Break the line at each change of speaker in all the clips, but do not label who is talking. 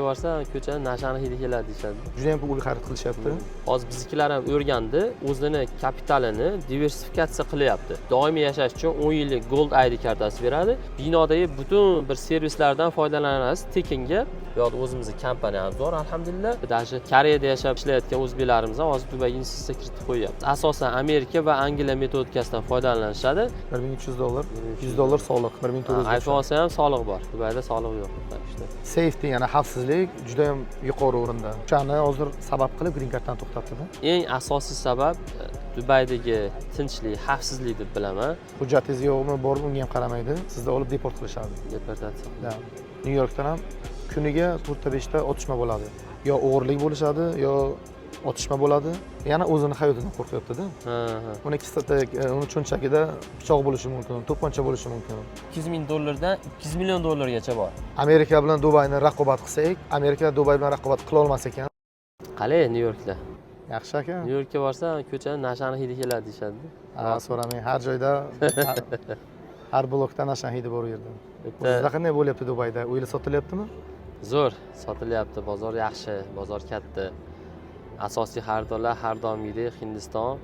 Borsa ko'chani nashani hidi keladi deyishadi.
Juda ham ko'p xarid qilishyapti.
Hozir biznikilar ham o'rgandi, o'zini kapitalini diversifikatsiya qilyapti. Doimiy yashash uchun 10 yillik Gold ID kartasi beradi. Binodagi butun bir servislardan foydalanasiz tekinga. Bu yerda o'zimizning kompaniyamiz bor, alhamdulillah. Даже Koreyada yashab ishlayotgan o'zbeklarimiz ham hozir Dubayga investitsiya kiritib qo'yyapti. Asosan Amerika va Angliya metodikasidan foydalanishadi.
$1300, $100 soliq, 1400.
iPhone olsa ham soliq bor. Dubayda soliq yo'q.
Safety, ya'ni xavfsizlik juda ham yuqori o'rinda. O'shani hozir sabab qilib green cardni to'xtatdi.
Eng asosiy sabab Dubaydagi tinchlik, xavfsizlik deb bilaman.
Hujjatingiz yo'qmi, bormi, unga ham qaramaydi. Sizni olib deport qilishadi.
Deportatsiya.
Nyu-Yorkdan ham kuniga 4-5 ta otishma bo'ladi. Yo o'g'irlik bo'lishadi, yo otishma bo'ladi. Yana o'zini hayotidan qo'rqyapti-da. Uni uni cho'nchagida pichoq bo'lishi mumkin, to'pponcha bo'lishi mumkin.
$200,000 dan $200 million bor.
Amerika bilan Dubayni raqobat qilsak, Amerika Dubay bilan raqobat qila olmas ekan.
Qalay Nyu-Yorkda?
Yaxshi aka.
Nyu-Yorkka borsa, ko'chani nashani hidi keladi deyshadi.
So'ramang, har joyda har blokda nashan hidi bor u yerda. Sizda qanday bo'lyapti Dubayda? Uylar sotilyaptimi?
Zo'r, sotilyapti. Bozor yaxshi, bozor katta. Asosiy xaridorlar har doimgidek Hindiston,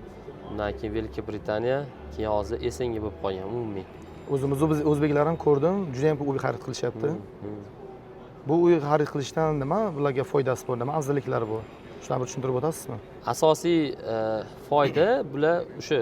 undan keyin Buyuk Britaniya, keyin hozir Esenga bo'lib qolgan umumiy.
O'zimiz o'zbeklar ham ko'rdim, juda ham ko'p uy xarid qilishyapti. Bu uy xarid qilishdan nima bularga foydasi bor, nima afzalliklari bor? Shuni bir tushuntirib o'tasizmi?
Asosiy foyda bular o'sha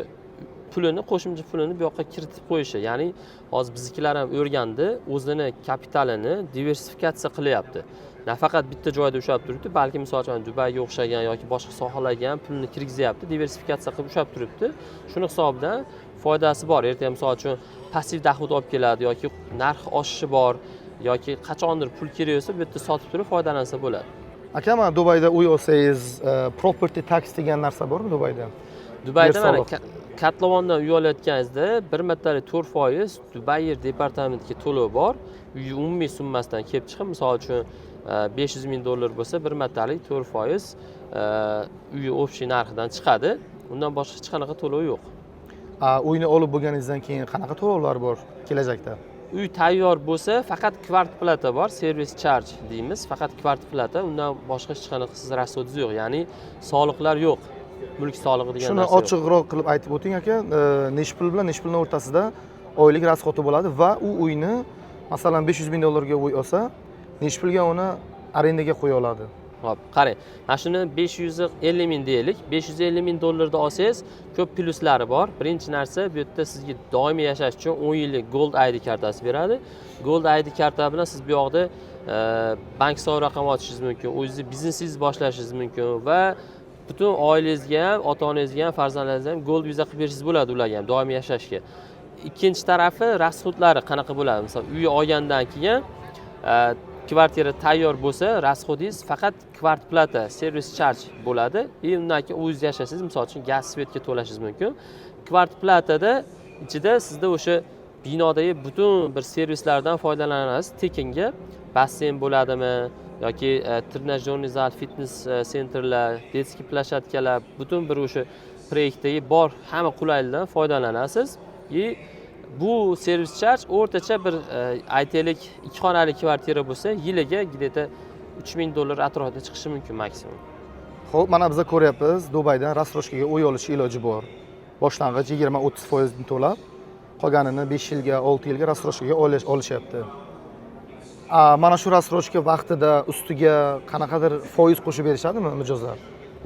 pulini, qo'shimcha pulini bu yoqqa kiritib qo'yishi. Ya'ni hozir biznikilar ham o'rgandi, o'zini kapitalini diversifikatsiya qilyapti. Nafaqat bitta joyda ushlab turibdi, balki misol uchun Dubayga o'xshagan yoki boshqa sohalarga ham pulni kirgizyapti, diversifikatsiya qilib ushlab turibdi. Shuni hisobidan foydasi bor. Ertaga misol uchun passiv doxod olib keladi yoki narx oshishi bor yoki qachondir pul kerak bo'lsa, bu yerda sotib turib foydalansa bo'ladi.
Aka, mana Dubayda uy olsangiz, property tax degan narsa bormi Dubayda?
Dubayda mana Katlovondan uy olayotganingizda bir martalik 4% Dubay departamentiga to'lov bor. Uy umumiy summasidan kelib chiqib, misol uchun $500,000 bo'lsa, bir martalik 4% uy общий narxidan chiqadi. Undan boshqa hech qanaqa to'lov yo'q.
Uyni olib bo'lganingizdan keyin qanaqa to'lovlar bor kelajakda?
Uy tayyor bo'lsa, faqat kvart plata bor, service charge deymiz. Faqat kvart plata, undan boshqa hech qanaqa siz rasxodingiz yo'q. Ya'ni soliqlar yo'q. Mulk solig'i degan narsa yo'q.
Shuni ochiqroq qilib aytib o'ting aka, necha pul bilan necha pulning o'rtasida oylik rasxodi bo'ladi va u uyni masalan $500,000 ga uy olsa, necha pulga uni arendaga qo'ya oladi?
Xo'p, qarang. Mana shuni 550 ming deylik. $550,000 da olsangiz, ko'p plyuslari bor. Birinchi narsa, bu yerda sizga doimiy yashash uchun 10 yillik Gold ID kartasi beradi. Gold ID karta bilan siz bu yoqda bank hisob raqami ochishingiz mumkin, o'zingiz biznesingizni boshlashingiz mumkin va butun oilangizga ham, ota-onangizga ham, farzandlaringizga ham Gold viza qilib berishingiz bo'ladi ularga ham doimiy yashashga. Ikkinchi tarafi rasxodlari qanaqa bo'ladi? Masalan, uy olgandan keyin kvartira tayyor bo'lsa, rasxodingiz faqat kvart plata, service charge bo'ladi. Undan keyin o'zingiz yashaysiz, misol uchun gaz, svetga to'lashingiz mumkin. Kvart platada ichida sizda o'sha binodagi butun bir servislardan foydalanasiz. Tekinga basseyn bo'ladimi yoki trenajyorniy zal, fitness sentrlar, detskiy plashatkalar, butun bir o'sha proyektdagi bor hamma qulaylikdan foydalanasiz. Bu servis charge o'rtacha bir aytaylik 2 xonali kvartira bo'lsa, yiliga где-то $3,000 atrofida chiqishi mumkin maksimum.
Xo'p, mana biz ko'ryapmiz, Dubaydan rassroshkaga uy olish iloji bor. Boshlang'ich 20-30% to'lab, qolganini 5 yilga, 6 yilga rassroshkaga olishyapti. Mana shu rassroshka vaqtida ustiga qanaqadir foiz qo'shib berishadimi mijozlar?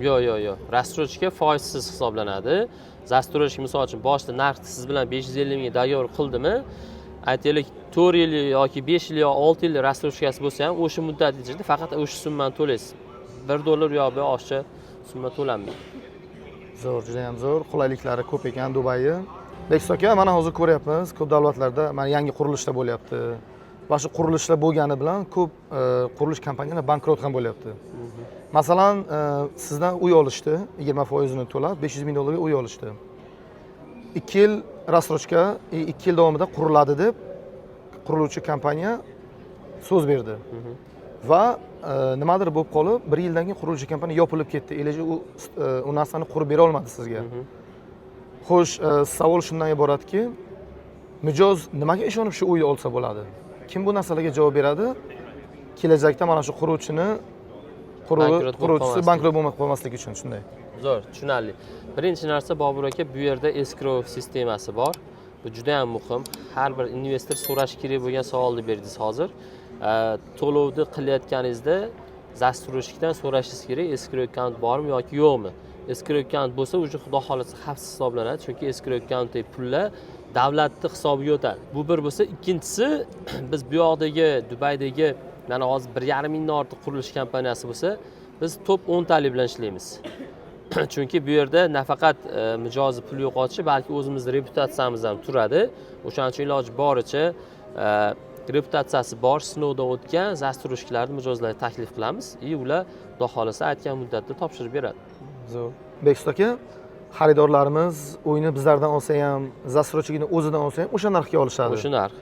Yo'q. Rassroshka foizsiz hisoblanadi. Zastroshka misol uchun boshida narxni siz bilan 550 ming dogovor qildimi, aytaylik 4 yil yoki 5 yil yoki 6 yil rassroshkasi bo'lsa ham o'sha muddat ichida faqat o'sha summani to'laysiz. $1 yoki oshiqcha summa to'lanmaydi.
Zo'r, juda ham zo'r. Qulayliklari ko'p ekan Dubayni. Bekzod aka, mana hozir ko'ryapmiz, ko'p davlatlarda mana yangi qurilishlar bo'lyapti. Va shu qurilishlar bo'lgani bilan ko'p qurilish kompaniyalari bankrot ham bo'lyapti. Masalan, sizdan uy olishdi, 20% ni to'lab $500,000 ga uy olishdi. 2 yil rassroshka, 2 yil davomida quriladi deb quriluvchi kompaniya so'z berdi. Va nimadir bo'lib qolib, 1 yildan keyin quriluvchi kompaniya yopilib ketdi. Ilaji u narsani qurib bera olmadi sizga. Xo'sh, savol shundan iboratki, mijoz nimaga ishonib shu uyni olsa bo'ladi? Kim bu narsalarga javob beradi? kelajakda mana shu quruvchini
Bankrot bo'lib
quruvchisi
qolmaslik.
bankrot bo'lib qolmasligi uchun shunday.
Zo'r, tushunarli. Birinchi narsa Bobur aka, bu yerda escrow sistemasi bor. Bu juda ham muhim. Har bir investor so'rash kerak bo'lgan savolni berdingiz hozir. To'lovni qilayotganingizda застройщикdan so'rashingiz kerak, escrow account bormi yoki yo'qmi. Escrow account bo'lsa, уже xudo xolasa xavfsiz hisoblanadi, chunki escrow accountdagi pullar davlatning hisobiga o'tadi. Bu bir bo'lsa, ikkinchisi biz bu yoqdagi Dubaydagi mana hozir 1,5 mingdan ortiq qurilish kompaniyasi bo'lsa, biz top 10 talik bilan ishlaymiz. Chunki bu yerda nafaqat mijozi pul yo'qotishi, balki o'zimizning reputatsiyamiz ham turadi. O'shaning uchun iloji boricha reputatsiyasi bor, sinovdan o'tgan застройщикlarni mijozlarga taklif qilamiz. Ular xudo xolasa aytgan muddatda topshirib beradi.
Zo'r. Bekzod aka, xaridorlarimiz uyni bizlardan olsa ham, застройщикni o'zidan olsa ham o'sha narxga olishadi.
O'sha narx.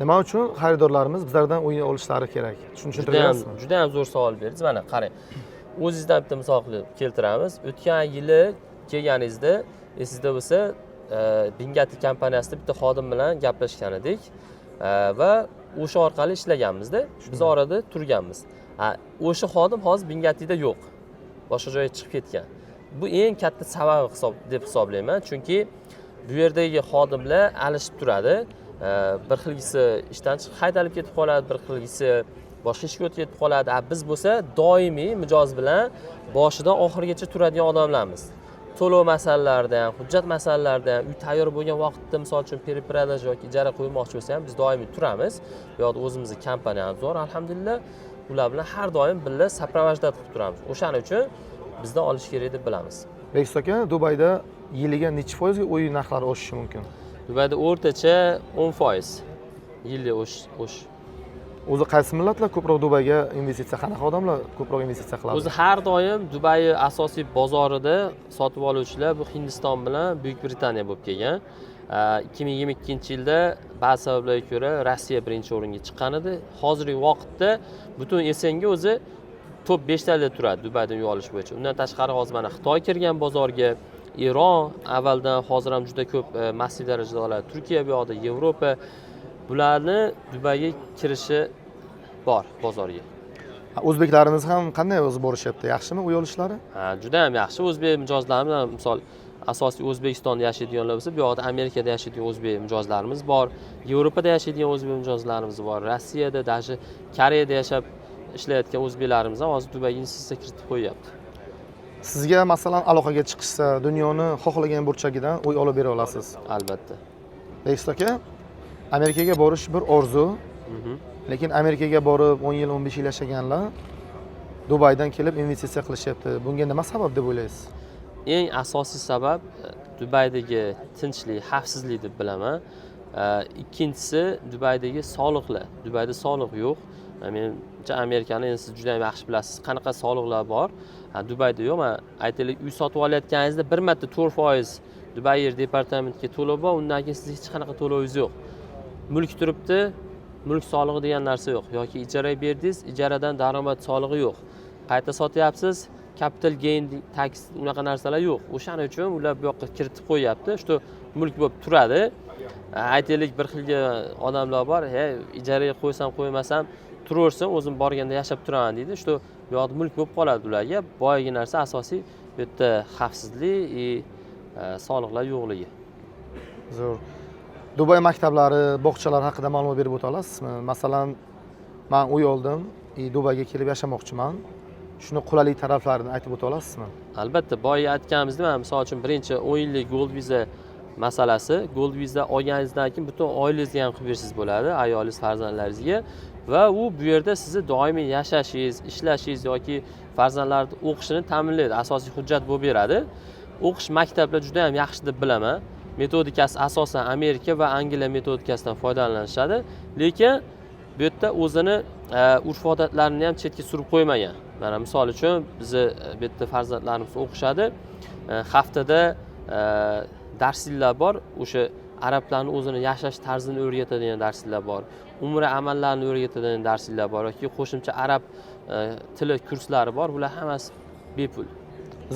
Nima uchun xaridorlarimiz bizlardan uyni olishlari kerak? Shuni tushuntiryapsizmi?
Juda ham zo'r savol berdingiz. Mana qarang. O'zingizdan bitta misol qilib keltiramiz. O'tgan yili kelganingizda esingizda bo'lsa, Bingati kompaniyasida bitta xodim bilan gaplashgan edik va o'sha orqali ishlaganmiz-da. Biz orada turganmiz. O'sha xodim hozir Bingatida yo'q. Boshqa joyga chiqib ketgan. Bu eng katta sabab deb hisoblayman, chunki bu yerdagi xodimlar alishib turadi. Bir xilgisi ishdan chiqib haydalib ketib qoladi, bir xilgisi boshqa ishga o'tib ketib qoladi. Biz bo'lsa doimiy mijoz bilan boshidan oxirigacha turadigan odamlarmiz. To'lov masalalarida ham, hujjat masalalarida ham, uy tayyor bo'lgan vaqtda misol uchun periprodaj yoki ijara qo'ymoqchi bo'lsa ham biz doimiy turamiz. Bu yoqda o'zimizning kompaniyamiz bor, alhamdulillah. Ular bilan har doim birga saprovajdat qilib turamiz. O'shaning uchun bizdan olish kerak deb bilamiz.
Bekzod aka, Dubayda yiliga necha foizga uy narxlari oshishi mumkin?
Dubayda o'rtacha 10% yillik o'sish.
O'zi qaysi millatlar ko'proq Dubayga investitsiya, qanaqa odamlar ko'proq investitsiya qiladi?
O'zi har doim Dubay asosiy bozorida sotib oluvchilar bu Hindiston bilan Buyuk Britaniya bo'lib kelgan. 2022-yilda ba'zi sabablarga ko'ra Rossiya birinchi o'ringa chiqqan edi. Hozirgi vaqtda butun SNG o'zi top 5 talarda turadi Dubaydan uy olish bo'yicha. Undan tashqari hozir mana Xitoy kirgan bozorga, Eron avvaldan hozir ham juda ko'p massiv darajada oladi. Turkiya bu yoqda, Yevropa bularni Dubayga kirishi bor bozorga.
O'zbeklarimiz ham qanday o'zi borishyapti? Yaxshimi uy olishlari?
Juda ham yaxshi. O'zbek mijozlarimiz, misol asosiy O'zbekistonda yashaydiganlar bo'lsa, bu yoqda Amerikada yashaydigan o'zbek mijozlarimiz bor, Yevropada yashaydigan o'zbek mijozlarimiz bor, Rossiyada, даже Koreyada yashab ishlayotgan o'zbeklarimiz ham hozir Dubayga investitsiya kiritib qo'yapti.
Sizga masalan aloqaga chiqishsa, dunyoni xohlagan burchagidan uy olib bera olasiz.
Albatta.
Bekzod aka, Amerikaga borish bir orzu. Lekin Amerikaga borib 10 yil, 15 yil yashaganlar Dubaydan kelib investitsiya qilishyapti. Bunga nima sabab deb o'ylaysiz?
Eng asosiy sabab Dubaydagi tinchlik, xavfsizlik deb bilaman. Ikkinchisi Dubaydagi soliqlar. Dubayda soliq yo'q. Menimcha Amerikani siz juda ham yaxshi bilasiz, qanaqa soliqlar bor. Dubayda yo'q. Men aytaylik, uy sotib olayotganingizda bir marta 4% Dubay departamentiga to'lov bor, undan keyin siz hech qanaqa to'lovingiz yo'q. Mulk turibdi, mulk solig'i degan narsa yo'q. Yoki ijaraga berdingiz, ijaradan daromad solig'i yo'q. Qayta sotyapsiz, capital gain tax unaqa narsalar yo'q. O'shaning uchun ular bu yoqqa kiritib qo'yapti. Shu mulk bo'lib turadi. Aytaylik, bir xilga odamlar bor, ijaraga qo'ysam, qo'ymasam turaversin, o'zim borganda yashab turaman deydi. Shu bu yoqda mulk bo'lib qoladi ularga. Boyagi narsa asosiy bu yerda xavfsizlik, soliqlar yo'qligi.
Zo'r. Dubay maktablari, bog'chalari haqida ma'lumot berib o'ta olasizmi? Masalan, men uy oldim, Dubayga kelib yashamoqchiman. Shuni qulaylik taraflarini aytib o'ta olasizmi?
Albatta, boya aytganimizdek, men misol uchun birinchi 10 yillik Gold Visa masalasi, Gold Visa olganingizdan keyin butun oilangizga ham qilib bersangiz bo'ladi, ayolingiz, farzandlaringizga va u bu yerda sizni doimiy yashashingiz, ishlashingiz yoki farzandlarning o'qishini ta'minlaydi, asosiy hujjat bo'lib beradi. O'qish maktablar juda ham yaxshi deb bilaman. Metodikasi asosan Amerika va Angliya metodikasidan foydalanishadi, lekin bu yerda o'zini urf-odatlarini ham chetga surib qo'ymagan. Mana misol uchun bizni bu yerda farzandlarimiz o'qishadi. Haftada darsliklar bor, o'sha arablarning o'zini yashash tarzini o'rgatadigan darsliklar bor. Umra amallarini o'rgatadigan darsliklar bor yoki qo'shimcha arab tili kurslari bor. Bular hammasi bepul.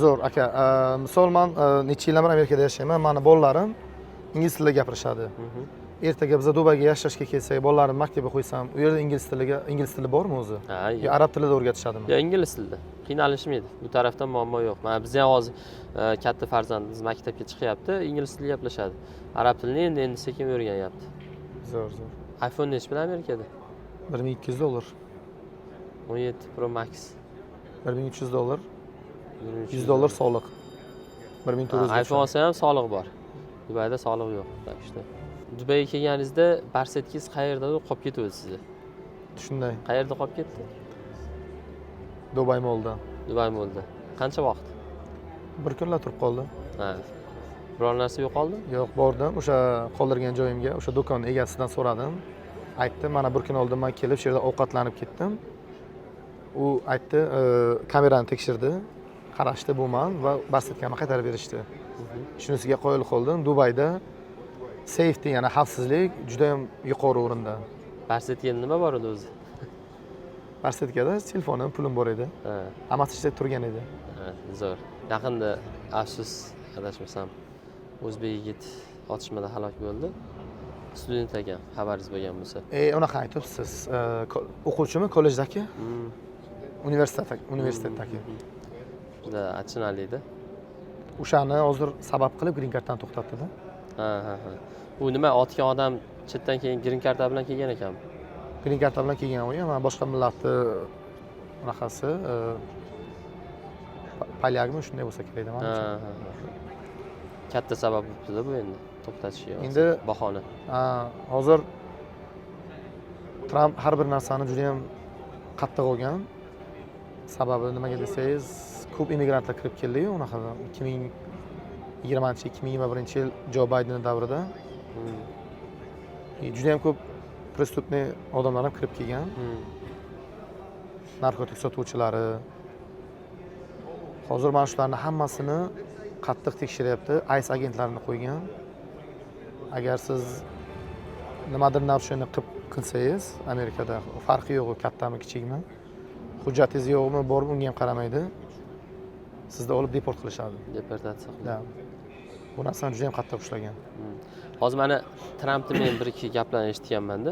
Zo'r aka, misol men necha yildan beri Amerikada yashayman. Meni bolalarim ingliz tilida gapirishadi. ertaga biza Dubayga yashashga kelsak, bolalarni maktabga qo'ysam, u yerda ingliz tili bormi o'zi?
Ha,
Yo
yo'q.
arab tilida o'rgatishadimi?
Yo, ingliz tilida. Qiynalishmaydi. Bu tarafdan muammo yo'q. Mana bizning hozir katta farzandimiz maktabga chiqyapti, ingliz tilida gaplashadi. Arab tilini endi sekin o'rganyapti.
Zo'r, zo'r.
iPhone nechi bilan Amerikada?
$1200.
17 Pro Max.
$1300. $100 soliq. 1400.
iPhone olsa ham soliq bor. Dubayda soliq yo'q. Tak işte. Dubayga kelganingizda barsetkingiz qayerdadir qolib ketdi sizni.
Shunday.
Qayerda qolib ketdi?
Dubay Mallda.
Dubay Mallda. Qancha vaqt?
Bir kunlar turib qoldi.
Ha. Biror narsa yo'qoldi?
Yo'q, bordim. O'sha qoldirgan joyimga, o'sha do'kon egasidan so'radim. Aytdi, mana bir kun oldin men kelib, shu yerda ovqatlanib ketdim. U aytdi, kamerani tekshirdi, qarashdi bu men va bassetkamni qaytarib berishdi. Shunisiga qoyil qoldim. Dubayda safety, ya'ni xavfsizlik juda ham yuqori o'rinda.
Barsetga nima bor edi o'zi?
Barsetkada telefonim, pulim bor edi.
Ha.
Hammasi ishlab turgan edi.
Ha, zo'r. Yaqinda afsus adashmasam o'zbek yigit otishmada halok bo'ldi. Student ekan, xabaringiz bo'lgan bo'lsa.
Unaqa aytibsiz. O'quvchimi kollejdagi? Universitetdagi.
Juda achinarli edi.
O'shani hozir sabab qilib green carddan to'xtatdi-da.
Ha. U nima otgan odam chetdan keyin green karta bilan kelgan ekanmi?
Green card bilan kelgan o'yi, mana boshqa millatni bunaqasi polyagmi shunday bo'lsa kerak demadim.
Katta sabab bo'libdi-da bu endi to'xtatishga.
Endi
bahona.
Hozir Trump har bir narsani juda ham qattiq olgan. Sababi nimaga desangiz, ko'p immigrantlar kirib keldi-yu, unaqa 2020-2021 yil Jo Bayden davrida. Juda ham ko'p prestupniy odamlar ham kirib kelgan. Narkotik sotuvchilari. Hozir mana shularni hammasini qattiq tekshiryapti. ICE agentlarini qo'ygan. Agar siz nimadir narusheni qilsangiz, Amerikada farqi yo'q, kattami, kichikmi? Hujjatingiz yo'qmi, bormi, unga ham qaramaydi. Sizni olib deport qilishadi.
Deportatsiya qiladi.
Bu narsani juda ham qattiq ushlagan.
Hozir mana Trampni men bir-ikki gaplarni eshitganman-da.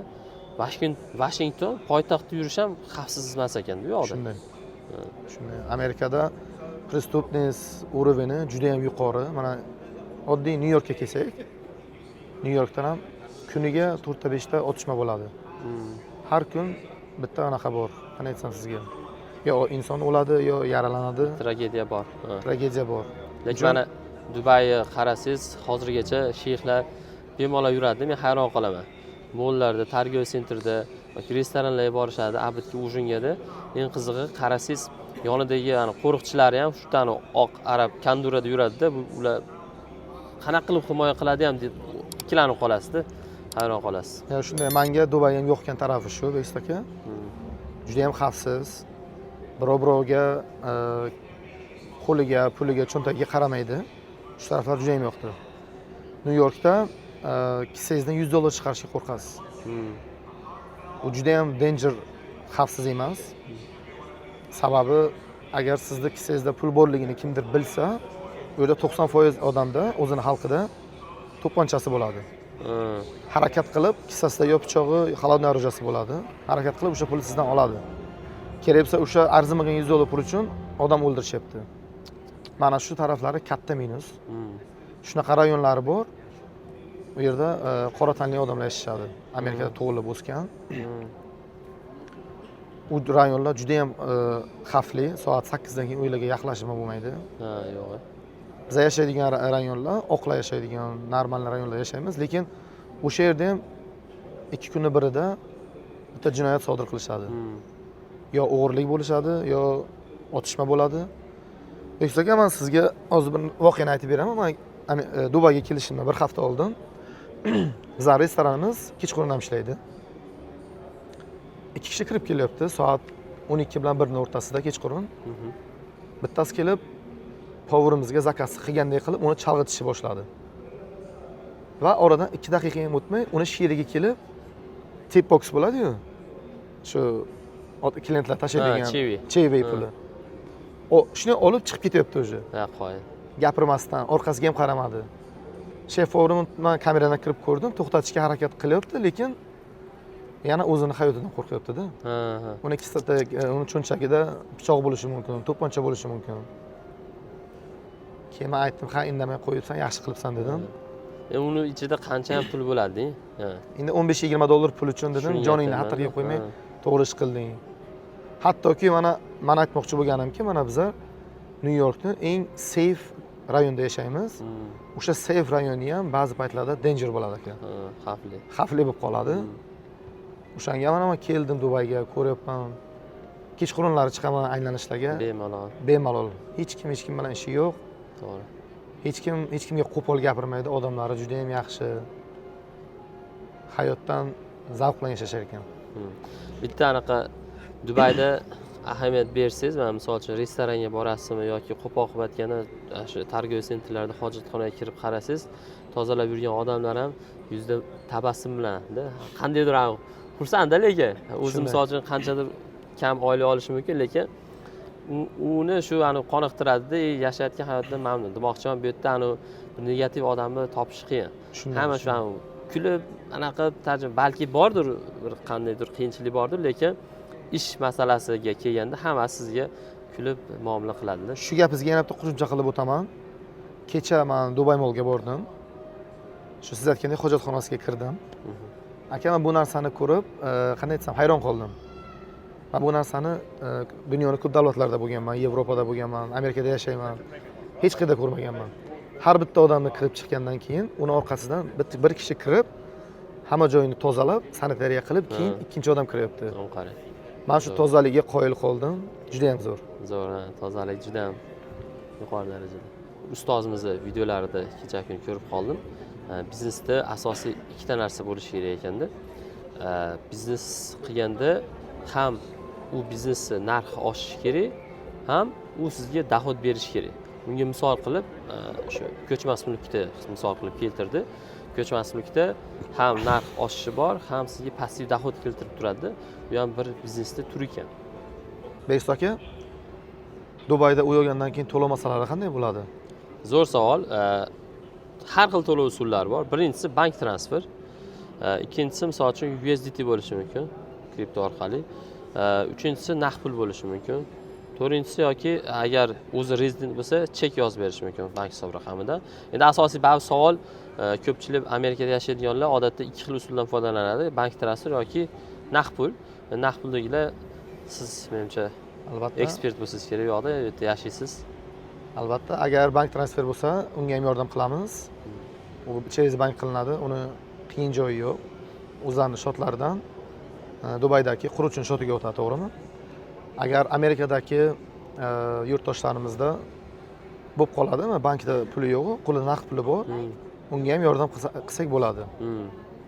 Washington poytaxtda yurish ham xavfsiz emas ekan-da u yoqda.
Shunday. Amerikada prestupность уровени juda ham yuqori. Mana oddiy Nyu-Yorkka kelsak, Nyu-Yorkda ham kuniga 4-5 ta otishma bo'ladi. Har kun bitta anaqa bor. Qanday aytsam sizga? Yo inson o'ladi, yo yaralanadi.
Tragediya bor.
Tragediya bor.
Lekin mana Dubayni qarasangiz, hozirgacha sheyxlar bemalol yuradi. Men hayron qolaman. Mollarda, targov sentrda, restoranlarga borishadi, abidga ujingada. Eng qizig'i qarasangiz, yonidagi qo'riqchilari ham shu tani oq arab kandurada yuradida, ular qanaqa qilib himoya qiladi ham deb ikkilanib qolasizda. Hayron qolasiz.
Ya shunday, menga Dubay ham yo'qgan tarafi shu, Bekis aka. Juda ham xavfsiz. Birovga qo'liga, puliga, cho'ntagiga qaramaydi. Shu taraflar juda ham yo'qdi. Nyu-Yorkda kissangizdan $100 chiqarishga qo'rqasiz. Bu juda ham danger, xavfsiz emas. Sababi agar sizni kissangizda pul borligini kimdir bilsa, u yerda 90% odamda, o'zini xalqida to'pponchasi bo'ladi. Harakat qilib, kissasida yo pichog'i, halol narujasi bo'ladi. Harakat qilib o'sha pulni sizdan oladi. Kerak bo'lsa o'sha arzimagan $100 pul uchun odam o'ldirishyapti. Mana shu taraflari katta minus. Shunaqa rayonlari bor. U yerda qora tanli odamlar yashashadi. Amerikada tug'ilib o'sgan. U rayonlar juda ham xavfli. Soat 8 dan keyin uylarga yaqinlashib bo'lmaydi.
Ha, yo'q.
Biz yashaydigan rayonlar, oqlar yashaydigan normal rayonlarda yashaymiz, lekin o'sha yerda ham 2 kunning birida bitta jinoyat sodir qilishadi. Yo o'g'irlik bo'lishadi, yo otishma bo'ladi. Bekis aka, men sizga hozir bir voqeani aytib beraman. Men Dubayga kelishimdan bir hafta oldin bizning restoranimiz kechqurun ishlaydi. 2 kishi kirib kelyapti, soat 12 bilan 1 ning o'rtasida kechqurun. Bittasi kelib povurimizga zakaz qilgandek qilib uni chalg'itishni boshladi. Va oradan 2 daqiqa ham o'tmay uni sheriga kelib tip box bo'ladi-yu. Shu klientlar tashlaydigan chevi puli. O shuni olib chiqib ketyapti o'zi.
Ha, qo'y.
Gapirmasdan, orqasiga ham qaramadi. Sheforim man kameradan kirib ko'rdim, to'xtatishga harakat qilyapti, lekin yana o'zini hayotidan qo'rqyapti-da.
Ha, ha.
Uni uni cho'nchagida pichoq bo'lishi mumkin, to'pponcha bo'lishi mumkin. Keyin men aytdim, "Ha, indamay qo'yibsan, yaxshi qilibsan" dedim.
Uni ichida qancha ham pul bo'ladi? Ha.
Endi 15-20 dollar pul uchun dedim,
Shunga
joningni
aytaman.
xatarga qo'ymay
Ha.
to'g'ri ish qilding. Hattoki mana aytmoqchi bo'lganimki, mana bizlar New Yorkning eng safe rayonida yashaymiz. O'sha safe rayoni ham ba'zi paytlarda danger bo'ladi ekan.
Ha, xavfli.
Xavfli bo'lib qoladi. O'shanga mana men keldim Dubayga, ko'ryapman. Kechqurunlari chiqaman aylanishlarga.
Bemalol.
Bemalol. Hech kim bilan ishi yo'q.
To'g'ri.
Hech kimga qo'pol gapirmaydi. Odamlari juda ham yaxshi. Hayotdan zavq bilan yashashar ekan.
Bitta anaqa Dubayda ahamiyat bersangiz, mana misol uchun restoranga borasizmi yoki qo'pol-qo'pol aytganda shu tarbiya sentrlarida hojatxonaga kirib qarasangiz, tozalab yurgan odamlar ham yuzda tabassum bilan-da, qandaydir xursand lekin o'zi misol uchun qanchadir kam oylik olishi mumkin, lekin uni shu qoniqtiradi-da, yashayotgan hayotdan mamnun. Demoqchiman, bu yerda negativ odamni topish qiyin. Hamma shu kulib anaqa balki bordir, bir qandaydir qiyinchilik bordir, lekin ish masalasiga kelganda hammasi sizga kulib muomala qiladi-da.
Shu gapingizga yana bitta qo'shimcha qilib o'taman. Kecha men Dubai Mallga bordim. Shu siz aytgandek hojatxonasiga kirdim. Aka, men bu narsani ko'rib, qanday aytsam, hayron qoldim. Men bu narsani dunyoning ko'p davlatlarida bo'lganman, Yevropada bo'lganman, Amerikada yashayman. Hech qayerda ko'rmaganman. Har bitta odamni kirib chiqqandan keyin uni orqasidan bir kishi kirib, hamma joyini tozalab, sanitariya qilib, keyin ikkinchi odam kiryapti.
Qarang.
Men shu tozaligiga qoyil qoldim. Juda ham zo'r.
Zo'r, tozalik juda ham yuqori darajada. Ustozimizni videolarida kecha kun ko'rib qoldim. Biznesda asosiy ikkita narsa bo'lishi kerak ekanda. Biznes qilganda ham u biznesni narxi oshishi kerak, ham u sizga doxod berishi kerak. Bunga misol qilib, shu ko'chmas mulkda misol qilib keltirdi. Ko'chmas mulkda ham narx oshishi bor, ham sizga passiv doxod keltirib turadi. Bu ham bir biznesda tur ekan.
Bekzod aka, Dubayda uy olgandan keyin to'lov masalalari qanday bo'ladi?
Zo'r savol. Har xil to'lov usullari bor. Birinchisi bank transfer, ikkinchisi misol uchun USDT bo'lishi mumkin, kripto orqali. Uchinchisi naqd pul bo'lishi mumkin. To'rtinchisi yoki agar o'zi rezident bo'lsa, chek yozib berish mumkin bank hisob raqamida. Endi asosiy ba'zi savol, ko'pchilik Amerikada yashaydiganlar odatda ikki xil usuldan foydalanadi: bank transfer yoki naqd pul. Naqd puldagilar siz menimcha
Albatta.
ekspert bo'lsangiz kerak, u yoqda yashaysiz.
Albatta, agar bank transfer bo'lsa, unga ham yordam qilamiz. U через bank qilinadi, uni qiyin joyi yo'q. O'zlarining shotlaridan Dubaydagi quruvchining shotiga o'tadi, to'g'rimi? Agar Amerikadagi yurtdoshlarimizda bo'lib qoladimi, bankda puli yo'q, qo'lida naqd puli bor, unga ham yordam qilsak bo'ladi.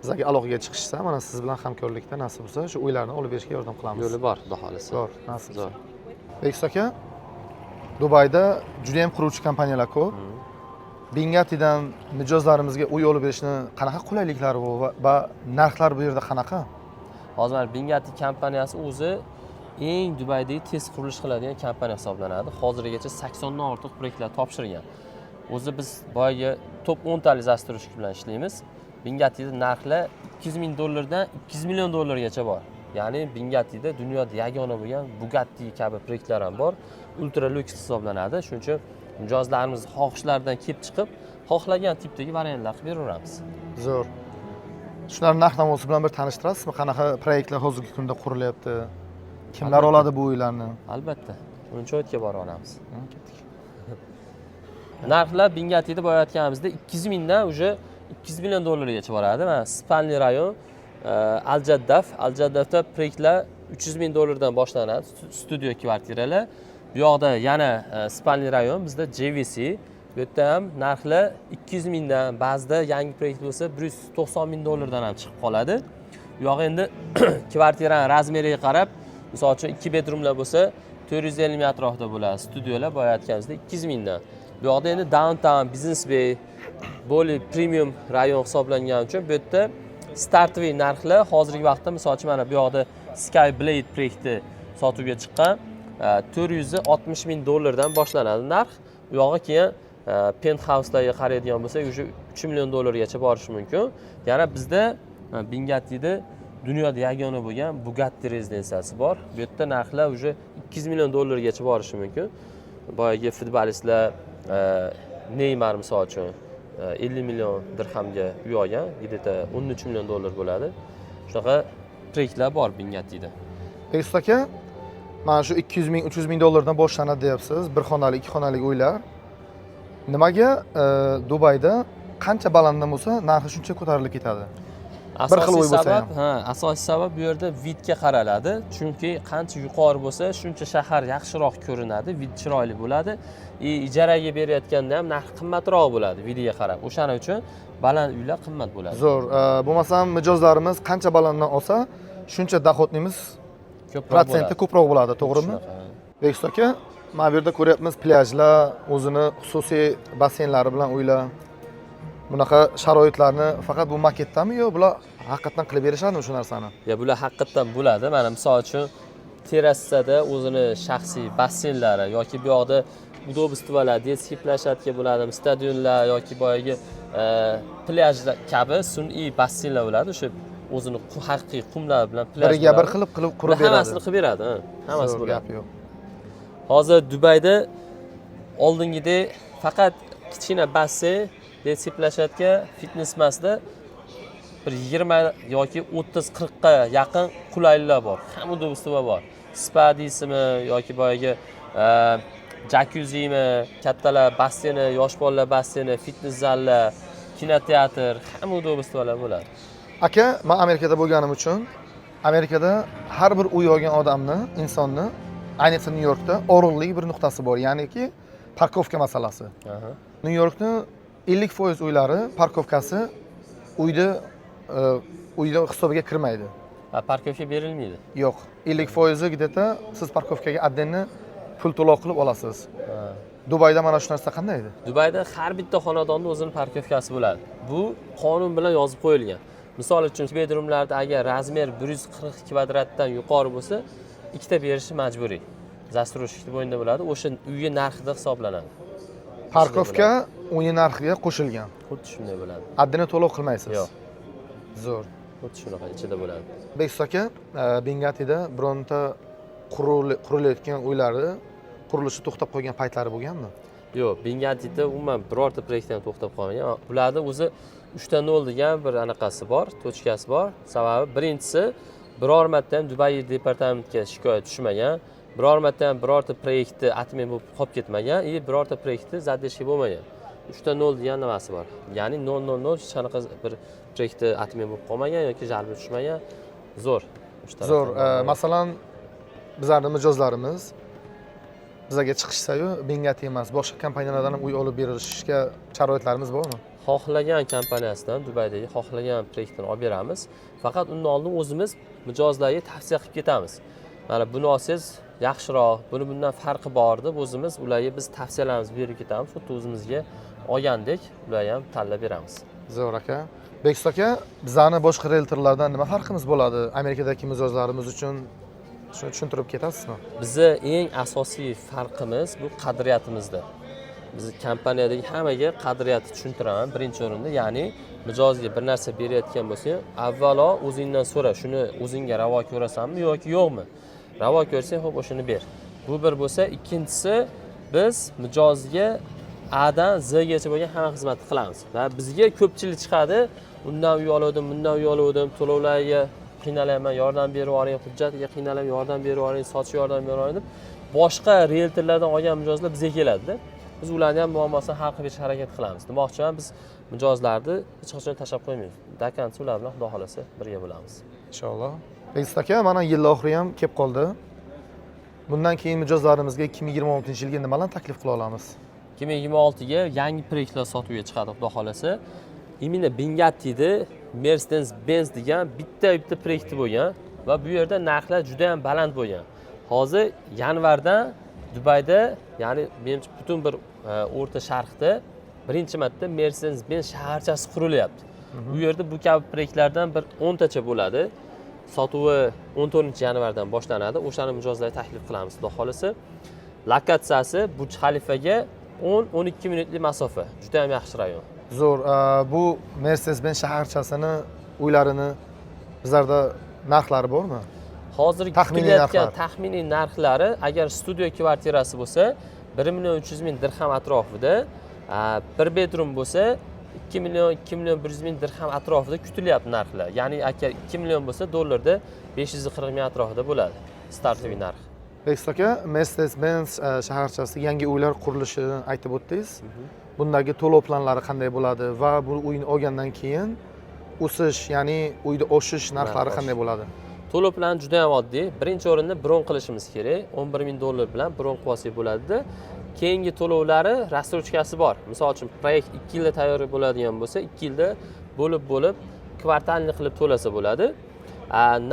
Bizga aloqaga chiqishsa, mana siz bilan hamkorlikda nasib bo'lsa, shu uylarni olib berishga yordam qilamiz.
Yo'li bor, xudo xolisa.
Zo'r, nasib.
Zo'r.
Bekzod aka, Dubayda juda ham quruvchi kompaniyalar ko'p. Bingatidan mijozlarimizga uy olib berishni qanaqa qulayliklari va narxlar bu yerda qanaqa?
Hozir Bingati kompaniyasi o'zi eng Dubaydagi tez qurilish qiladigan kompaniya hisoblanadi. Hozirgacha 80 dan ortiq proyektlar topshirgan. O'zi biz boyagi top 10 talik застройщик bilan ishlaymiz. Bingatida narxlar 200 ming dollardan 200 million dollargacha bor. Ya'ni Bingatida dunyoda yagona bo'lgan Bugatti kabi proyektlar ham bor. Ultra lyuks hisoblanadi. Shuning uchun mijozlarimiz xohishlaridan kelib chiqib, xohlagan tipdagi variantlar qilib beraveramiz.
Zo'r. Shularning narx-navosi bilan bir tanishtirasizmi? Qanaqa proyektlar hozirgi kunda qurilyapti? Kimlar oladi bu uylarni?
Albatta. Uncha borib olamiz. Narxlar Bingatida bo'layotganimizda 200 mingdan уже 200 million dollargacha boradi. Mana Spalni rayon, Al-Jaddafda proyektlar 300 ming dollardan boshlanadi, studio kvartiralar. Bu yoqda yana Spalni rayon, bizda JVC. Bu yerda ham narxlar 200 mingdan, ba'zida yangi proyekt bo'lsa 190 ming dollardan ham chiqib qoladi. Bu yoq endi kvartiraning razmeriga qarab, misol uchun 2 bedroomlar bo'lsa 450 ming atrofida bo'ladi. Studiolar bo'layotganimizda 200 mingdan. Bu yoqda endi downtown, Business Bay, Boli premium rayon hisoblangani uchun bu yerda startoviy narxlar hozirgi vaqtda misol uchun mana bu yoqda Sky Blade proyekti sotuvga chiqqan 460 ming dollardan boshlanadi narx. Bu yoqqa keyin penthouselarga qaraydigan bo'lsak, уже 2 million dollargacha borishi mumkin. Yana bizda Bengattida dunyoda yagona bo'lgan Bugatti rezidensiyasi bor. Bu yerda narxlar уже 200 million dollargacha borishi mumkin. Boyagi futbolistlar Neymar misol uchun 50 million dirhamga uy olgan, где-то 13 million dollar bo'ladi. Shunaqa proyektlar bor Bengattida.
Bekzod aka, mana shu 200 ming, 300 ming dollardan boshlanadi deyapsiz. Bir xonali, ikki xonali uylar. Nimaga Dubayda qancha balanddan bo'lsa, narxi shuncha ko'tarilib ketadi? Bir xil uy bo'lsa ham.
Asosiy sabab bu yerda vidga qaraladi. Chunki qancha yuqori bo'lsa, shuncha shahar yaxshiroq ko'rinadi, vid chiroyli bo'ladi. Ijaraga berayotganda ham narx qimmatroq bo'ladi vidga qarab. O'shaning uchun baland uylar qimmat bo'ladi.
Zo'r. Bo'lmasam mijozlarimiz qancha balanddan olsa, shuncha dohodimiz protsenti ko'proq bo'ladi, to'g'rimi? Bekzod aka, mana bu yerda ko'ryapmiz plyajlar, o'zini xususiy basseynlari bilan uylar. Bunaqa sharoitlarni faqat bu maketdami yo bular haqiqatan qilib berishadimi shu narsani?
Ya bular haqiqatan bo'ladi. Mana misol uchun terrasada o'zini shaxsiy basseynlari yoki bu yoqda udobstvolar, детский площадка bo'ladimi, stadionlar yoki boyagi plyajlar kabi sun'iy basseynlar bo'ladi. O'sha o'zini haqiqiy qumlar bilan plyaj
biriga bir qilib qurib beradi.
Hammasini qilib beradi, hammasi bo'ladi.
Yo'q.
Hozir Dubayda oldingidek faqat kichkina basseyn, детский площадка, fitness emasda bir 20 yoki 30-40 ga yaqin qulayliklar bor. Hamma udobstvo bor. Spa deysizmi yoki boyagi jakuzzimi, kattalar basseyni, yosh bolalar basseyni, fitness zallar, kinoteatr, hamma udobstvolar bo'ladi.
Aka, men Amerikada bo'lganim uchun Amerikada har bir uy olgan odamni, insonni, ayniqsa Nyu-Yorkda o'rinli bir nuqtasi bor, ya'niki parkovka masalasi. Nyu-Yorkning 50% uylari parkovkasi uyda hisobiga kirmaydi.
Parkovka berilmaydi.
Yo'q, 50% где-то siz parkovkaga отдельно pul to'lov qilib olasiz. Dubayda mana shu narsa qanday edi?
Dubayda har bitta xonadonda o'zining parkovkasi bo'ladi. Bu qonun bilan yozib qo'yilgan. Misol uchun bedroomlarda agar razmer 140 kvadratdan yuqori bo'lsa, ikkita berishi majburiy. Застройщик bo'yinda bo'ladi, o'sha uyga narxida hisoblanadi.
Parkovka uning narxiga qo'shilgan.
Xuddi shunday bo'ladi.
Addini to'lov qilmaysiz.
Yo'q.
Zo'r.
Xuddi shunaqa ichida bo'ladi.
Bekzod aka, Bengattida bironta qurilayotgan uylari qurilishi to'xtab qolgan paytlari bo'lganmi?
Yo'q, Bengattida umuman birorta proyekt ham to'xtab qolmagan. Ularda o'zi 3 ta 0 degan bir anaqasi bor, tochkasi bor. Sababi birinchisi biror marta ham Dubay departamentiga shikoyat tushmagan. Biror marta ham birorta proyektni atmen bo'lib qolib ketmagan, birorta proyektni zadeshki bo'lmagan. 3 ta 0 degan nimasi bor. Ya'ni 000 hech qanaqa bir proyektni atmen bo'lib qolmagan yoki jalbi tushmagan. Zo'r.
Zo'r. Masalan, bizlarning mijozlarimiz bizga chiqishsa-yu, Bengatti emas, boshqa kompaniyalardan ham uy olib berishga sharoitlarimiz bormi?
Xohlagan kompaniyasidan, Dubaydagi xohlagan proyektni olib beramiz. Faqat undan oldin o'zimiz mijozlarga tavsiya qilib ketamiz. Mana buni olsangiz yaxshiroq, bundan farqi bor deb o'zimiz ularga biz tavsiyalarimizni berib ketamiz. Xuddi o'zimizga olgandek ularga ham tanlab beramiz.
Zo'r aka. Bekzod aka, bizlarning boshqa realtorlardan nima farqimiz bo'ladi Amerikadagi mijozlarimiz uchun? Shuni tushuntirib ketasizmi?
Bizni eng asosiy farqimiz bu qadriyatimizda. Biz kompaniyadagi hammaga qadriyatni tushuntiraman birinchi o'rinda, ya'ni mijozga bir narsa berayotgan bo'lsang, avvalo o'zingdan so'ra, shuni o'zingga ravo ko'rasanmi yoki yo'qmi? Ravo ko'rsang, xo'p, o'shini ber. Bu bir bo'lsa, ikkinchisi biz mijozga A dan Z gacha bo'lgan hamma xizmatni qilamiz. Va bizga ko'pchilik chiqadi, undan uy oldim, bundan uy oldim, to'lovlarga qiynalayman, yordam berib yuboring, hujjatga qiynalayman, yordam berib yuboring, soch yordam berib yuboring deb boshqa realtorlardan olgan mijozlar bizga keladi-da. Biz ularni ham muammosini hal qilishga harakat qilamiz. Demoqchiman, biz mijozlarni hech qachon tashlab qo'ymaymiz. Dakansi ular bilan Xudo xolasa birga bo'lamiz.
Inshaalloh. Bekzod aka, mana yil oxiri ham kelib qoldi. Bundan keyin mijozlarimizga 2026-yilga nimalarni taklif qila olamiz?
2026ga yangi proyektlar sotuvga chiqadi, Xudo xolasa. Imенно Bengattida Mercedes-Benz degan bitta proyekti bo'lgan va bu yerda narxlar juda ham baland bo'lgan. Hozir yanvardan Dubayda, ya'ni butun bir o'rta sharqda birinchi marta Mercedes-Benz shaharchasi qurilyapti. Bu yerda bu kabi proyektlardan bir 10 tacha bo'ladi. Sotuvi 14-yanvardan boshlanadi. O'shani mijozlarga taklif qilamiz, Xudo xolasa. Lokatsiyasi Burj Xalifaga 10-12 minutlik masofa. Juda ham yaxshi rayon.
Zo'r. Bu Mercedes-Benz shaharchasini uylarini bizlarda narxlari bormi?
Hozirgi
Taxminiy
kutilayotgan
narxlar.
taxminiy narxlari agar studio kvartirasi bo'lsa 1.300.000 dirham atrofida, 1 bedroom bo'lsa 2.100.000 dirham atrofida kutilyapti narxlar. Ya'ni agar 2 million bo'lsa dollarda 540 ming atrofida bo'ladi startli narx.
Bekzod aka, Mercedes-Benz shaharchasida yangi uylar qurilishini aytib o'tdingiz. Bundagi to'lov planlari qanday bo'ladi va bu uyni olgandan keyin o'sish, ya'ni uyda o'sish narxlari qanday bo'ladi?
To'lov plani juda ham oddiy. Birinchi o'rinda bron qilishimiz kerak. 11 ming dollar bilan bron qilib olsak bo'ladi. Keyingi to'lovlari rassrochkasi bor. Misol uchun proyekt 2 yilda tayyor bo'ladigan bo'lsa, 2 yilda bo'lib kvartalni qilib to'lasa bo'ladi.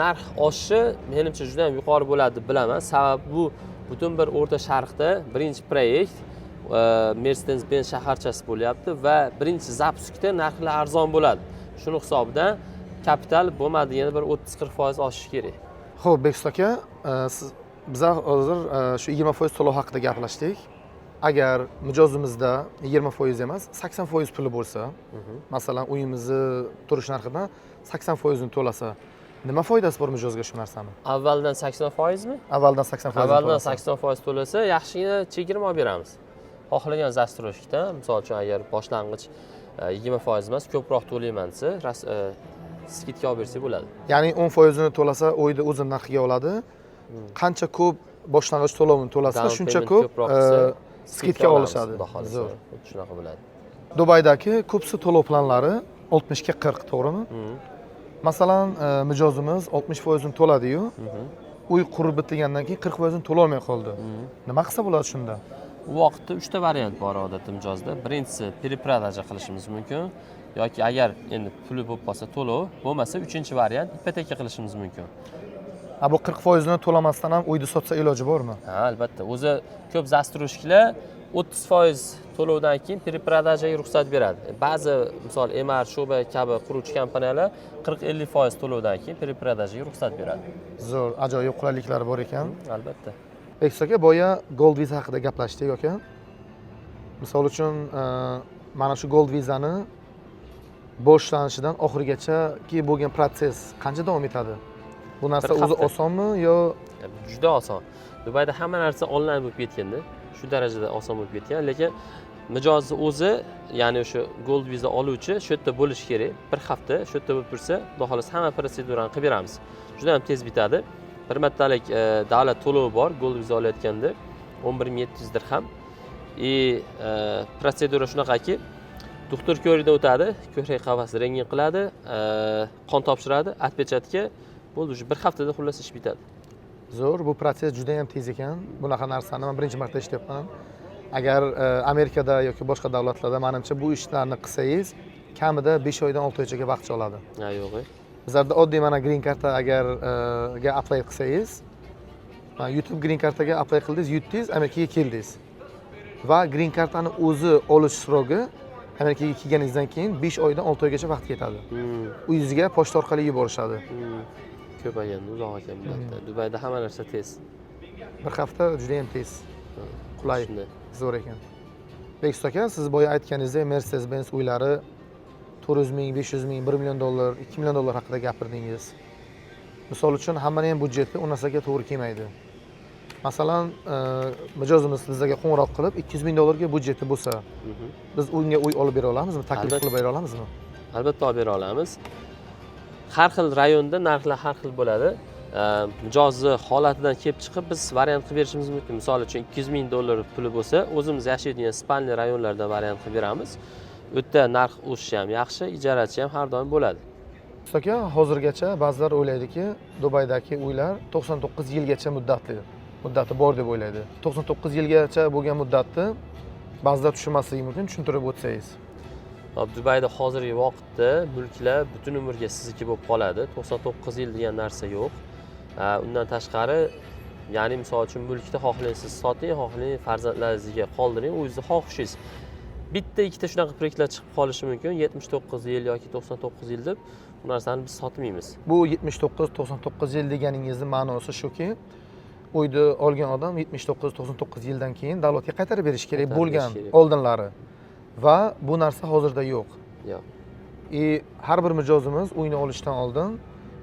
Narx oshishi menimcha juda ham yuqori bo'ladi deb bilaman. Sababi bu butun bir O'rta Sharqda birinchi proyekt Mercedes-Benz shaharchasi bo'lyapti va birinchi zapuskda narxlar arzon bo'ladi. Shuning hisobidan kapital bo'lmadigani bir 30-40% oshishi kerak.
Xo'p, Bekzod aka, biz hozir shu 20% to'lov haqida gaplashdik. Agar mijozimizda 20% emas, 80% puli bo'lsa, masalan, uyimizni turish narxidan 80% ni to'lasa, nima foydasi bor mijozga shu narsani?
Avvaldan 80% mi?
Avvaldan 80%
Avvaldan 80% to'lasa, yaxshigina chegirma olib beramiz. Xohlagan застройщикdan, misol uchun agar boshlang'ich 20% emas, ko'proq to'layman desa, skidka olib bersak bo'ladi.
Ya'ni 10% ni to'lasa, uyni o'zi narxiga oladi. Qancha ko'p boshlang'ich to'lovini to'lasa, shuncha ko'p skidka olishadi. Zo'r.
Shunaqa bo'ladi.
Dubaydagi ko'psi to'lov planlari 60 ga 40, to'g'rimi? Masalan, mijozimiz 60% ni to'ladi-yu, uy qurib bitgandan keyin 40% ni to'lolmay qoldi. Nima qilsa bo'ladi shunda?
Bu vaqtda 3 ta variant bor odatda mijozda. Birinchisi перепродажа qilishimiz mumkin yoki agar endi puli bo'lib qolsa to'lov, bo'lmasa 3-chi variant ipoteka qilishimiz mumkin.
Bu 40% ni to'lamasdan ham uyni sotsa iloji bormi?
Ha, albatta. O'zi ko'p застройщикlar 30% to'lovdan keyin перепродажаga ruxsat beradi. Ba'zi misol Emar, Shoba kabi quruvchi kompaniyalar 40-50% to'lovdan keyin перепродажаga ruxsat beradi.
Zo'r, ajoyib qulayliklari bor ekan.
Albatta.
Bekzod aka, boya Gold Visa haqida gaplashdik aka. Misol uchun, mana shu Gold Visani boshlanishidan oxirigacha bo'lgan proses qancha davom etadi? Bu narsa o'zi osonmi yo?
Juda oson. Dubayda hamma narsa onlayn bo'lib ketganda, shu darajada oson bo'lib ketgan, lekin mijozni o'zi, ya'ni o'sha Gold Visa oluvchi shu yerda bo'lishi kerak. Bir hafta shu yerda bo'lib tursa, xudo xolasa hamma protsedurani qilib beramiz. Juda ham tez bitadi. Bir martalik davlat to'lovi bor Gold Visa olayotganda 11.700 dirham. Protsedura shunaqaki, doktor ko'rikdan o'tadi, ko'krak qafasi rentgen qiladi, qon topshiradi, atpechatga bo'ldi, bir haftada xullas ish bitadi.
Zo'r, bu proses juda ham tez ekan. Bunaqa narsani men birinchi marta eshityapman. Agar Amerikada yoki boshqa davlatlarda menimcha bu ishlarni qilsangiz, kamida 5 oydan 6 oygacha vaqt oladi.
Ha, yo'q.
Bizlarda oddiy mana green karta agar ga apply qilsangiz, YouTube green kartaga apply qildingiz, yutdingiz, Amerikaga keldingiz. Va green kartani o'zi olish srogi Amerikaga kelganingizdan keyin 5 oydan 6 oygacha vaqt ketadi. Uyingizga pochta orqali yuborishadi.
Ko'paygan, uzoq ekan bularda. Dubayda hamma narsa tez.
Bir hafta juda ham tez. Qulay, zo'r ekan. Bekzod aka, siz boya aytganingizdek Mercedes-Benz uylari 400 ming, 500 ming, 1 million dollar, 2 million dollar haqida gapirdingiz. Misol uchun hammaning ham budjeti u narsaga to'g'ri kelmaydi. Masalan, mijozimiz bizga qo'ng'iroq qilib 200 ming dollarga budjeti bo'lsa, biz unga uy olib bera olamizmi? Taklif qilib bera olamizmi?
Albatta olib bera olamiz. Har xil rayonda narxlar har xil bo'ladi. Mijozni holatidan kelib chiqib biz variant qilib berishimiz mumkin. Misol uchun 200 ming dollar puli bo'lsa, o'zimiz yashaydigan spalniy rayonlardan variant qilib beramiz. U yerda narx o'sishi ham yaxshi, ijarachi ham har doim bo'ladi.
Bekzod aka, hozirgacha ba'zilar o'ylaydiki, Dubaydagi uylar 99 yilgacha muddati bor deb o'ylaydi. 99 yilgacha bo'lgan muddatni ba'zilar tushunmasligi mumkin, tushuntirib o'tsangiz.
Dubayda hozirgi vaqtda mulklar butun umrga sizniki bo'lib qoladi. 99 yil degan narsa yo'q. Undan tashqari, ya'ni misol uchun mulkni xohlaysiz soting, xohlang farzandlaringizga qoldiring, o'zingizni xohishingiz. Bitta ikkita shunaqa proyektlar chiqib qolishi mumkin, 79 yil yoki 99 yil deb, bu narsani biz sotmaymiz.
Bu 79-99 yil deganingizning ma'nosi shuki, uyni olgan odam 79-99 yildan keyin davlatga qaytarib berish kerak bo'lgan oldinlari. va bu narsa hozirda yo'q.
Yo'q.
Har bir mijozimiz uyni olishdan oldin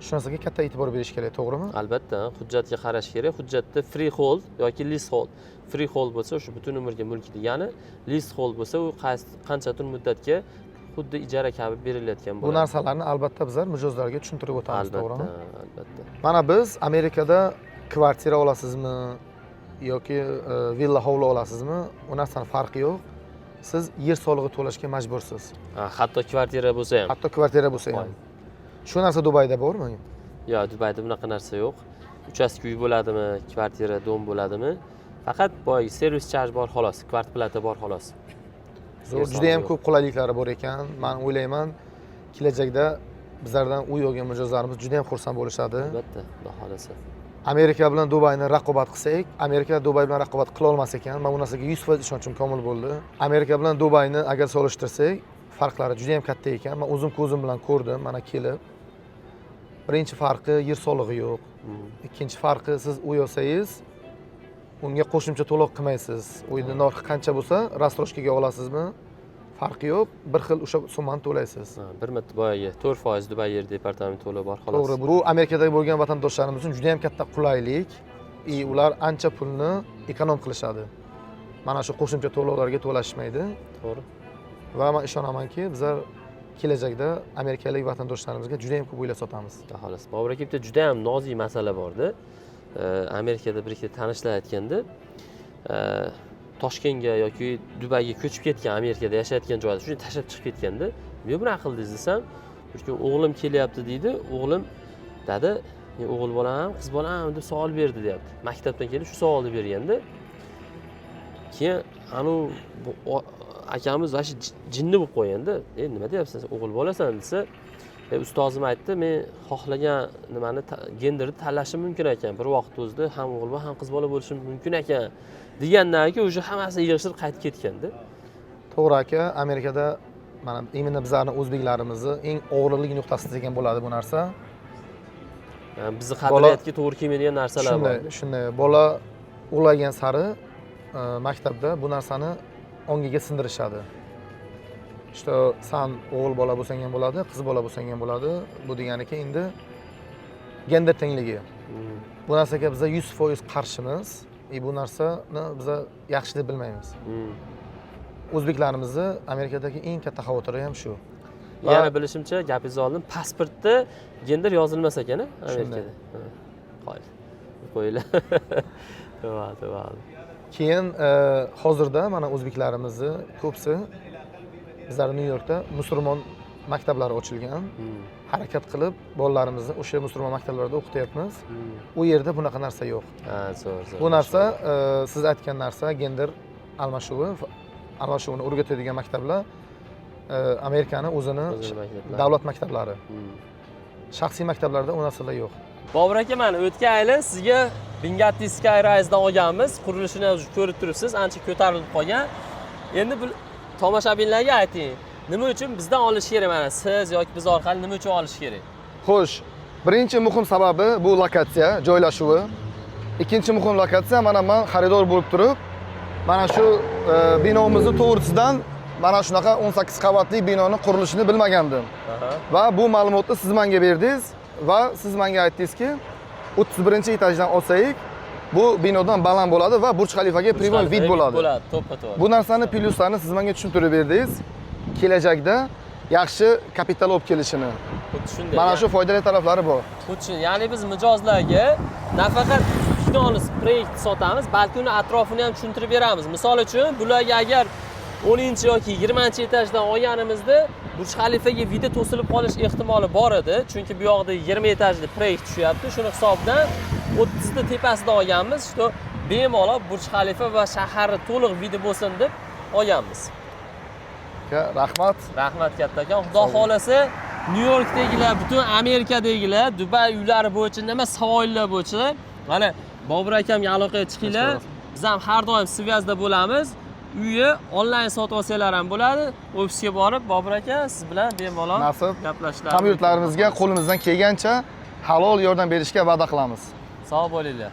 shu narsaga katta e'tibor berish kerak, to'g'rimi?
Albatta, hujjatga qarash kerak. Hujjatda freehold yoki leasehold. Freehold bo'lsa o'sha butun umrga mulk degani, leasehold bo'lsa u qancha tur muddatga xuddi ijara kabi berilayotgan
Bu
bo'ladi.
narsalarni albatta bizlar mijozlarga tushuntirib o'tamiz, to'g'rimi?
Albatta.
Mana biz Amerikada kvartira olasizmi yoki villa hovli olasizmi, u narsani farqi yo'q. Siz yer solig'i to'lashga majbursiz.
Hatto kvartira bo'lsa ham.
Hatto kvartira bo'lsa ham. Shu narsa Dubayda bormi?
Yo'q, Dubayda bunaqa narsa yo'q. Uchastka uy bo'ladimi, kvartira, dom bo'ladimi? Faqat boy servis charj bor xolos, kvart plata bor xolos.
Zo'r, juda ham ko'p qulayliklari bor ekan. Men o'ylayman, kelajakda bizlardan uy olgan mijozlarimiz juda ham xursand bo'lishadi.
Albatta, xudo xolasa.
Amerika bilan Dubayni raqobat qilsak, Amerika Dubay bilan raqobat qila olmas ekan. Men bu narsaga 100% ishonchim komil bo'ldi. Amerika bilan Dubayni agar solishtirsak, farqlari juda ham katta ekan. Men o'zim ko'zim bilan ko'rdim, mana kelib. Birinchi farqi yer solig'i yo'q. Ikkinchi farqi siz uy olsangiz, unga qo'shimcha to'lov qilmaysiz. Uyning narxi qancha bo'lsa, rastroshkaga olasizmi? Farqi yo'q, bir xil o'sha summani to'laysiz.
Bir marta boyaga 4% Dubay yer departamenti to'lov bor xolos.
To'g'ri, bu Amerikada bo'lgan vatandoshlarimiz uchun juda ham katta qulaylik. Ular ancha pulni ekonom qilishadi. Mana shu qo'shimcha to'lovlarga to'lashmaydi.
To'g'ri.
Va men ishonamanki, bizlar kelajakda amerikalik vatandoshlarimizga juda ham ko'p uylar sotamiz.
Xudo xolasa. Bobur aka, bitta juda ham nozik masala borda. Amerikada bir ikki tanishlar aytganda, Toshkentga yoki Dubayga ko'chib ketgan, Amerikada yashayotgan joyda shuni tashlab chiqib ketganda, "Nima bunaqa qildingiz?" desam, "Chunki o'g'lim kelyapti" deydi. O'g'lim, "Dada, o'g'il bolam, qiz bolam" deb savol berdi, deyapti. Maktabdan kelib shu savolni berganda, keyin akamiz vashi jinni bo'lib qo'yganda, "Nima deyapsan? O'g'il bolasan" desa, ustozim aytdi, "Men xohlagan nimani genderni tanlashim mumkin ekan. Bir vaqt o'zida ham o'g'il bola, ham qiz bola bo'lishim mumkin ekan." degandan keyin o'sha hammasi yig'ishtirib qaytib ketganda.
To'g'ri aka, Amerikada mana imенно bizlarning o'zbeklarimizni eng og'irlik nuqtasi degan bo'ladi bu narsa.
Bizni qadriyatga to'g'ri kelmaydigan narsalar bor.
Shunday. Bola ulg'aygan sari maktabda bu narsani ongiga sindirishadi. İşte sen o'g'il bola bo'lsang ham bo'ladi, qiz bola bo'lsang ham bo'ladi. Bu deganiki endi gender tengligi. Bu narsaga biz 100% qarshimiz. Bu narsani biz yaxshi deb bilmaymiz. O'zbeklarimizni Amerikadagi eng katta xavotiri ham shu.
Yana bilishimcha, gapingizni oldim, pasportda gender yozilmas ekan Amerikada. Qo'yinglar. To'g'ri.
Keyin hozirda mana o'zbeklarimizni ko'psi bizlar New Yorkda musulmon maktablari ochilgan. Harakat qilib bolalarimizni o'sha musulmon maktablarida o'qityapmiz. U yerda bunaqa narsa yo'q.
Zo'r.
Bu narsa siz aytgan narsa gender almashuvini o'rgatadigan maktablar Amerikani o'zini davlat maktablari. Shaxsiy maktablarda u narsalar yo'q.
Bobur aka, mana o'tgan yili sizga Bugatti Skyrise'dan olganmiz. Qurilishini ko'rib turibsiz, ancha ko'tarilib qolgan. Endi bu tomoshabinlarga ayting, nima uchun bizdan olish kerak, mana siz yoki biz orqali nima uchun olish kerak?
Xo'sh, birinchi muhim sababi bu lokatsiya, joylashuvi. Ikkinchi muhim lokatsiya, mana men xaridor bo'lib turib, mana shu binomizni to'g'risidan mana shunaqa 18 qavatli binoni qurilishini bilmagandim. Va bu ma'lumotni siz menga berdingiz va siz menga aytdingizki, 31-etajdan olsak, bu binodan baland bo'ladi va Burj Xalifaga prямой vid bo'ladi.
To'ppa-to'g'ri.
Bu narsani plyuslarini siz menga tushuntirib berdingiz. Kelajakda yaxshi kapital olib kelishini.
Xuddi shunday.
Mana shu foydali taraflari bor.
Xuddi shunday. Ya'ni biz mijozlarga nafaqat binoni proyekt sotamiz, balki uni atrofini ham tushuntirib beramiz. Misol uchun, bularga agar 10 yoki 20-etajdan olganimizda Burj Xalifaga vida to'silib qolish ehtimoli bor edi, chunki bu yoqda 20 etajli proyekt tushyapti. Shuni hisobidan 30 ta tepasida olganmiz. Shu bemalol Burj Xalifa va shaharni to'liq vida bo'lsin deb olganmiz.
Rahmat.
Rahmat kattakon. Xudo xolasa New Yorkdagilar, butun Amerikadagilar, Dubay uylari bo'yicha nima savollar bo'lsa, mana Bobur akamga aloqaga chiqinglar. Biz ham har doim svязda bo'lamiz. Uyni onlayn sotib olsanglar ham bo'ladi. Ofisga borib, Bobur aka siz bilan bemalol gaplashishlar.
Hamyurtlarimizga qo'limizdan kelgancha halol yordam berishga va'da qilamiz.
Sog' bo'linglar.